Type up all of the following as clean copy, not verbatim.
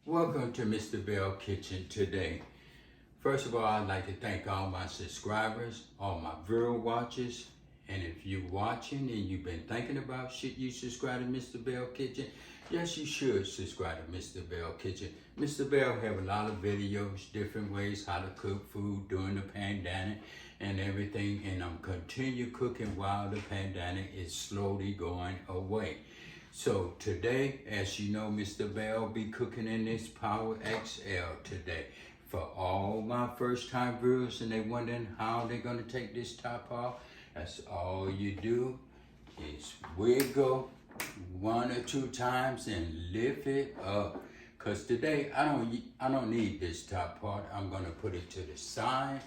Welcome to Mr. Belle Kitchen today. First of all, I'd like to thank all my subscribers, all my viewer watchers, and if you're watching and you've been thinking about should you subscribe to Mr. Belle Kitchen, yes, you should subscribe to Mr. Belle Kitchen. Mr. Belle have a lot of videos, different ways how to cook food during the pandemic and everything, and I'm continue cooking while the pandemic is slowly going away. So today, as you know, Mr. Belle be cooking in this Power XL today. For all my first time viewers and they wondering how they're gonna take this top off, that's all you do is wiggle 1 or 2 times and lift it up. Cause today I don't need this top part. I'm gonna put it to the side.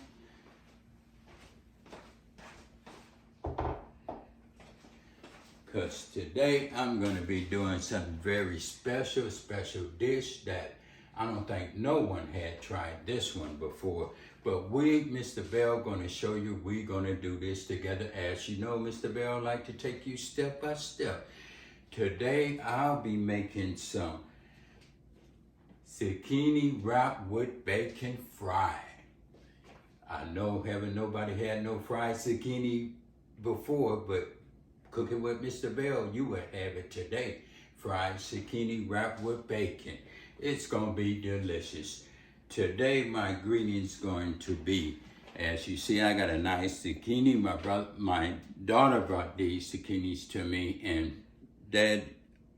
Because today I'm going to be doing something very special dish that I don't think no one had tried this one before. But we, Mr. Belle, going to show you we're going to do this together. As you know, Mr. Belle like to take you step by step. Today I'll be making some zucchini wrapped with bacon fry. I know haven't nobody had no fried zucchini before, but cooking with Mr. Belle, you will have it today. Fried zucchini wrapped with bacon. It's gonna be delicious. Today, my ingredients going to be, as you see, I got a nice zucchini. My daughter brought these zucchinis to me, and Dad,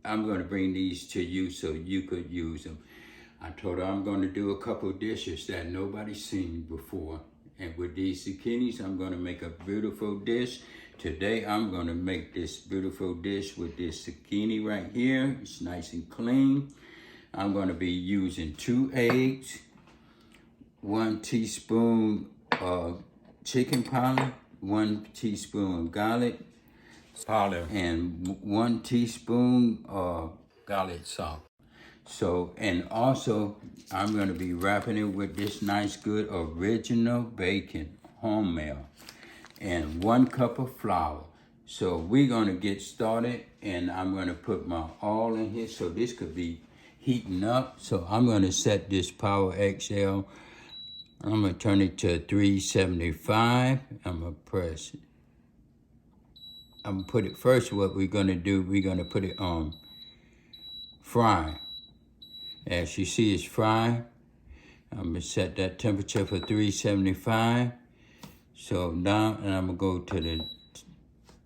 I'm gonna bring these to you so you could use them. I told her I'm gonna do a couple dishes that nobody's seen before. And with these zucchinis, I'm gonna make a beautiful dish. Today, I'm gonna make this beautiful dish with this zucchini right here. It's nice and clean. I'm gonna be using 2 eggs, 1 teaspoon of chicken powder, 1 teaspoon of garlic powder, and 1 teaspoon of garlic salt. So, and also, I'm gonna be wrapping it with this nice, good, original bacon, Hormel, and 1 cup of flour. So we're gonna get started, and I'm gonna put my oil in here, so this could be heating up. So I'm gonna set this Power XL, I'm gonna turn it to 375. I'm gonna press it. I'm gonna put it first, what we're gonna do, we're gonna put it on fry. As you see, it's frying. I'm gonna set that temperature for 375. So now, and I'm gonna go to the,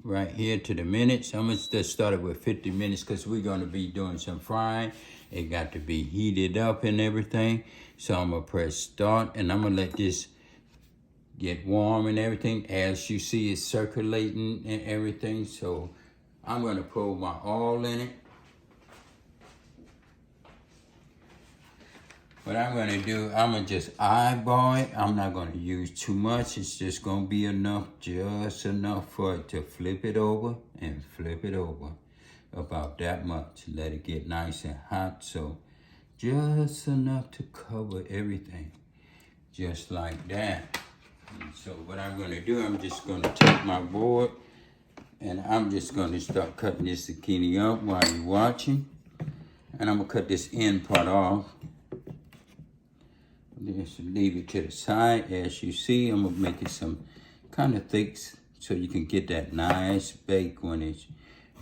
right here to the minutes. I'm gonna just start it with 50 minutes because we're gonna be doing some frying. It got to be heated up and everything. So I'm gonna press start, and I'm gonna let this get warm and everything. As you see, it's circulating and everything. So I'm gonna pour my oil in it. What I'm gonna do, I'm gonna just eyeball it. I'm not gonna use too much. It's just gonna be enough, just enough for it to flip it over and flip it over. About that much. Let it get nice and hot. So just enough to cover everything. Just like that. And so what I'm gonna do, I'm just gonna take my board and I'm just gonna start cutting this zucchini up while you're watching. And I'm gonna cut this end part off. Just leave it to the side. As you see, I'm gonna make it some kind of thick so you can get that nice bake when it's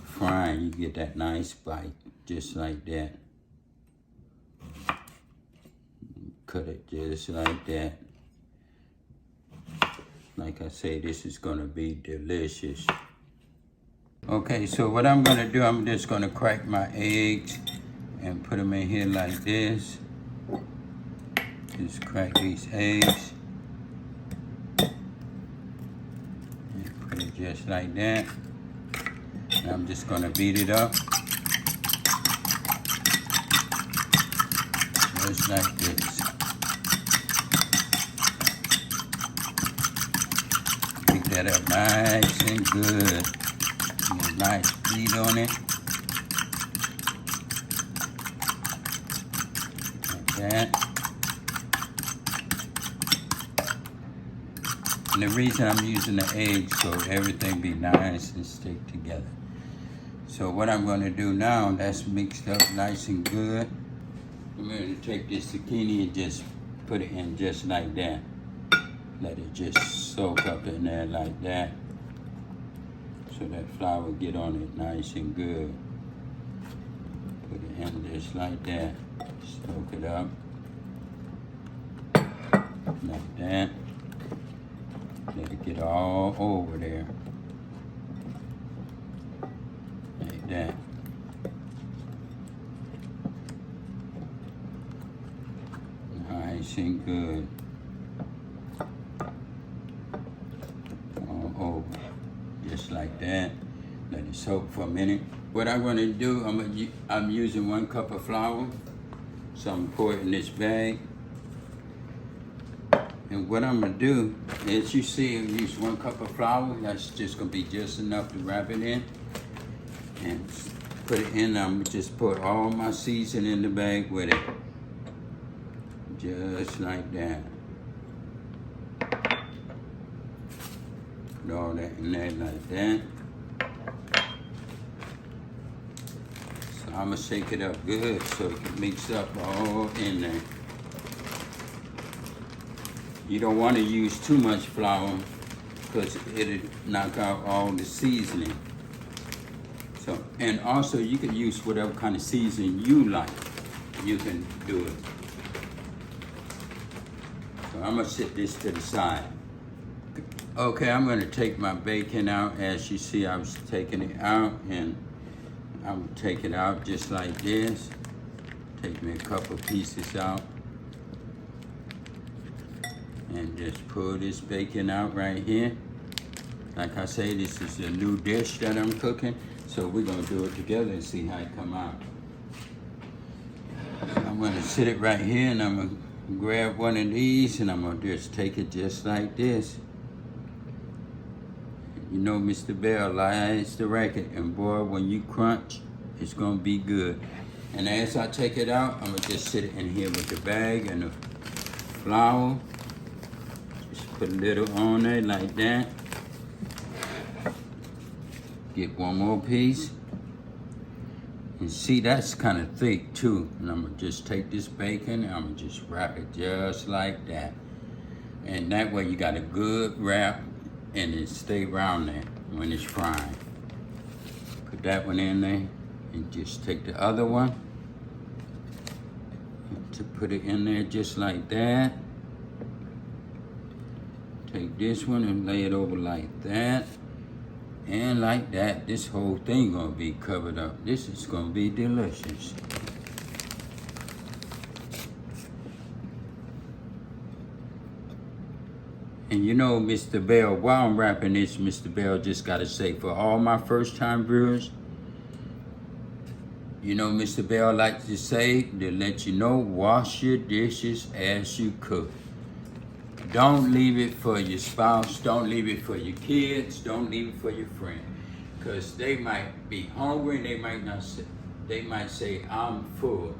frying. You get that nice bite, just like that. Cut it just like that. Like I say, this is gonna be delicious. Okay, so what I'm gonna do, I'm just gonna crack my eggs and put them in here like this. Just crack these eggs and put it just like that. And I'm just gonna beat it up just like this. Pick that up nice and good. Get a nice beat on it. Like that. And the reason I'm using the eggs so everything be nice and stick together. So what I'm going to do now, that's mixed up nice and good. I'm going to take this zucchini and just put it in just like that. Let it just soak up in there like that. So that flour get on it nice and good. Put it in just like that. Soak it up. Like that. Let it get all over there. Like that. Nice and good. All over. Just like that. Let it soak for a minute. What I'm going to do, I'm using 1 cup of flour. So I'm pour it in this bag. And what I'm going to do, as you see, I use 1 cup of flour. That's just going to be just enough to wrap it in. And put it in. I'm going to just put all my seasoning in the bag with it. Just like that. Put all that in there like that. So I'm going to shake it up good so it can mix up all in there. You don't want to use too much flour because it'll knock out all the seasoning. So, and also you can use whatever kind of seasoning you like. You can do it. So I'm gonna set this to the side. Okay, I'm gonna take my bacon out. As you see, I was taking it out, and I'm gonna take it out just like this. Take me a couple pieces out. And just pull this bacon out right here. Like I say, this is a new dish that I'm cooking. So we're gonna do it together and see how it come out. So I'm gonna sit it right here, and I'm gonna grab one of these, and I'm gonna just take it just like this. You know, Mr. Belle lies the record, and boy, when you crunch, it's gonna be good. And as I take it out, I'm gonna just sit it in here with the bag and the flour. Just put a little on there like that. Get one more piece. And see, that's kind of thick too. And I'm gonna just take this bacon and I'm gonna just wrap it just like that. And that way you got a good wrap and it stay around there when it's frying. Put that one in there and just take the other one to put it in there just like that. Take this one and lay it over like that. And like that, this whole thing gonna be covered up. This is gonna be delicious. And you know, Mr. Belle, while I'm wrapping this, Mr. Belle, just gotta say, for all my first-time viewers, you know, Mr. Belle likes to say, to let you know, wash your dishes as you cook. Don't leave it for your spouse. Don't leave it for your kids. Don't leave it for your friend. Because they might be hungry and they might not say, they might say, I'm full.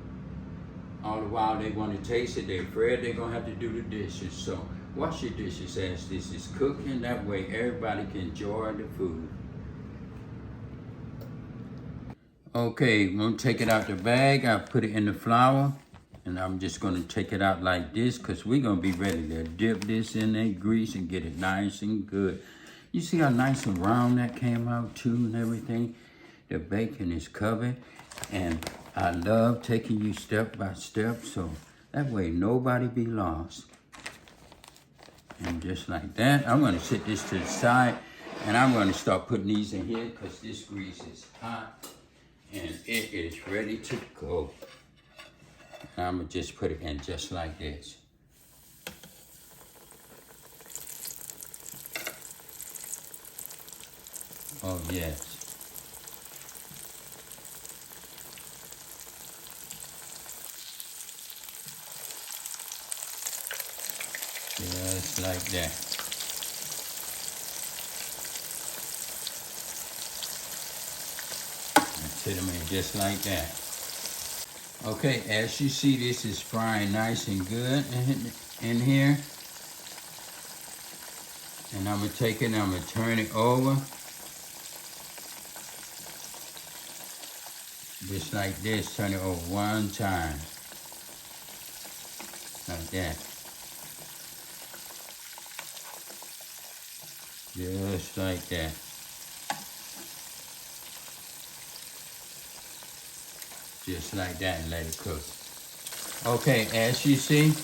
All the while they want to taste it, they're afraid they're going to have to do the dishes. So wash your dishes as this is cooking. That way everybody can enjoy the food. Okay, I'm going to take it out the bag. I put it in the flour. And I'm just gonna take it out like this because we're gonna be ready to dip this in that grease and get it nice and good. You see how nice and round that came out too and everything? The bacon is covered. And I love taking you step by step so that way nobody be lost. And just like that, I'm gonna set this to the side and I'm gonna start putting these in here because this grease is hot and it is ready to go. I'm gonna just put it in just like this. Oh yes. Just like that. And put them in just like that. Okay, as you see, this is frying nice and good in here. And I'm gonna take it and I'm gonna turn it over. Just like this, turn it over one time. like that. Just like that. Just like that, and let it cook. Okay, as you see, it's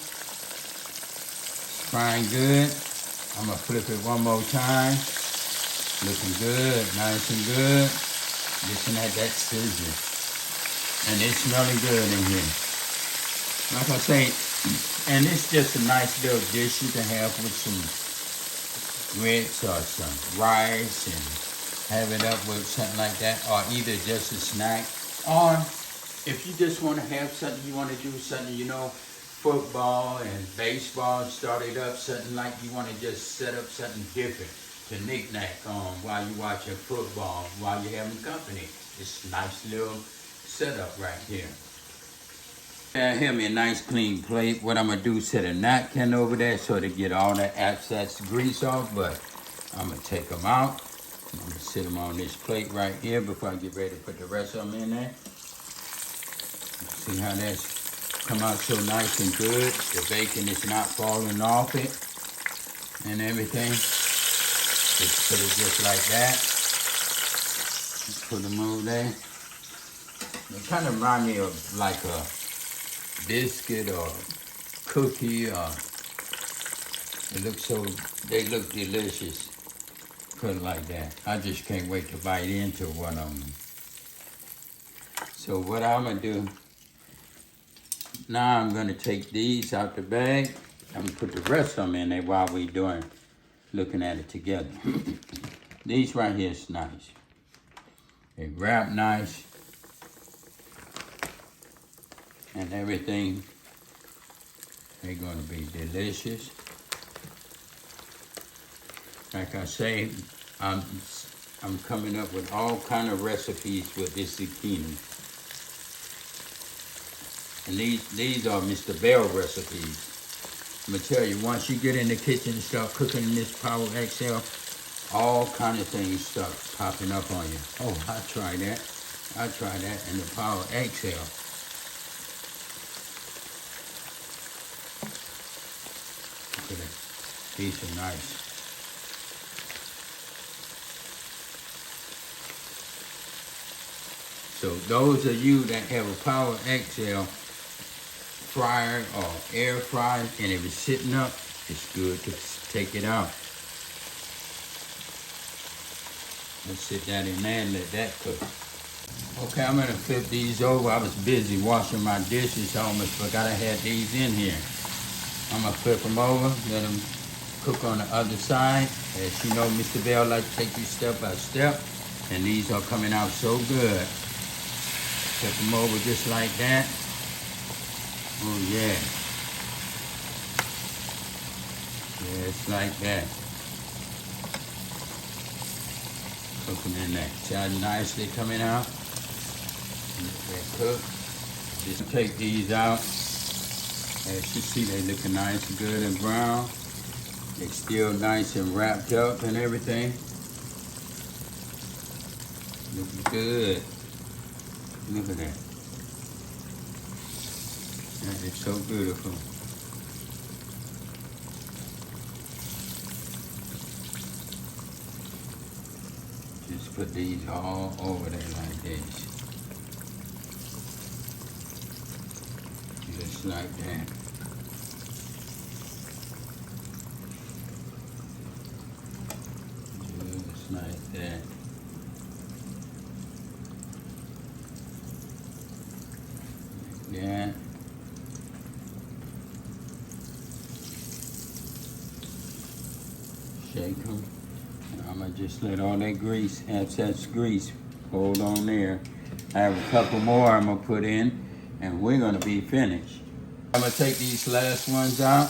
frying good. I'm gonna flip it one more time. Looking good, nice and good. Listen at that sizzling. And it's smelling good in here. Like I say, and it's just a nice little dish you can have with some grits or some rice and have it up with something like that, or either just a snack. Or if you just want to have something, you want to do something, you know, football and baseball started up, something like you want to just set up something different to knick-knack on while you're watching football, while you're having company. It's a nice little setup right here. I have me a nice clean plate. What I'm gonna do is set a napkin over there so to get all that excess grease off, but I'm gonna take them out. I'm gonna sit them on this plate right here before I get ready to put the rest of them in there. See how that's come out so nice and good. The bacon is not falling off it and everything. Just put it just like that. Put them over there. They kind of remind me of like a biscuit or cookie, or they look delicious. Put it like that. I just can't wait to bite into one of them. So what I'm gonna do, now I'm gonna take these out the bag. I'm gonna put the rest of them in there while we looking at it together. These right here is nice. They wrap nice. And everything, they're gonna be delicious. Like I say, I'm coming up with all kind of recipes with this zucchini. And these are Mr. Belle recipes. I'm gonna tell you, once you get in the kitchen and start cooking in this Power XL, all kind of things start popping up on you. Oh, I tried that in the Power XL. These are nice. So those of you that have a Power XL fryer or air fryer and if it's sitting up, it's good to take it out. Let's sit that in there and let that cook. Okay, I'm gonna flip these over. I was busy washing my dishes. I almost forgot I had these in here. I'm gonna flip them over, let them cook on the other side. As you know, Mr. Belle likes to take you step by step, and these are coming out so good. Flip them over just like that. Oh yeah. Just like that. Cook them in there. See how nicely coming out? Let that cook. Just take these out. As you see, they looking nice and good and brown. They're still nice and wrapped up and everything. Looking good. Look at that. That is so beautiful. Just put these all over there like this. Just like that. Just like that. Yeah. Shake them. I'm gonna just let all that grease, excess grease, hold on there. I have a couple more I'm gonna put in, and we're gonna be finished. I'm gonna take these last ones out.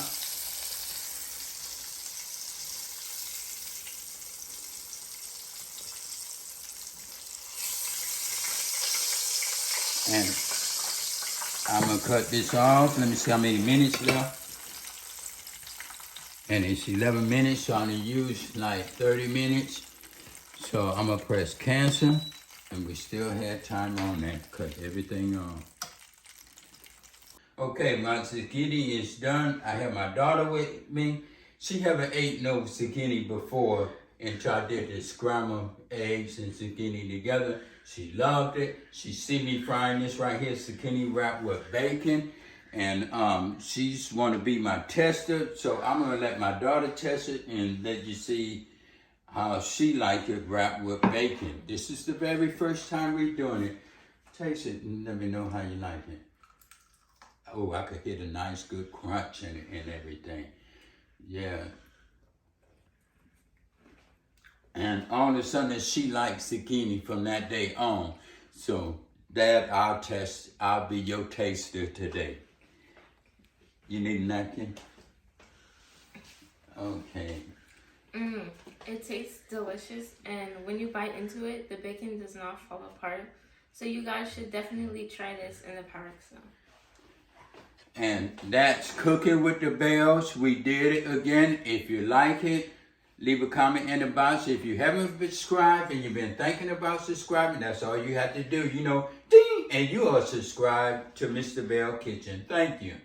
And I'm gonna cut this off. Let me see how many minutes left. And it's 11 minutes, so I'm gonna use like 30 minutes. So I'm gonna press cancel, and we still had time on that. Cut everything off. Okay, my zucchini is done. I have my daughter with me. She haven't ate no zucchini before until I did the scrambled eggs and zucchini together. She loved it. She see me frying this right here, zucchini wrapped with bacon. And she's want to be my tester. So I'm going to let my daughter test it and let you see how she like it wrapped with bacon. This is the very first time we're doing it. Taste it and let me know how you like it. Oh, I could hear the nice good crunch in it and everything. Yeah. And all of a sudden she likes zucchini from that day on. So Dad, I'll be your taster today. You need a napkin? Okay. It tastes delicious, and when you bite into it, the bacon does not fall apart. So you guys should definitely try this in the park zone. And that's Cooking with the Bells. We did it again. If you like it, leave a comment in the box. If you haven't subscribed and you've been thinking about subscribing, that's all you have to do. You know, ding, and you are subscribed to Mr. Bell Kitchen. Thank you.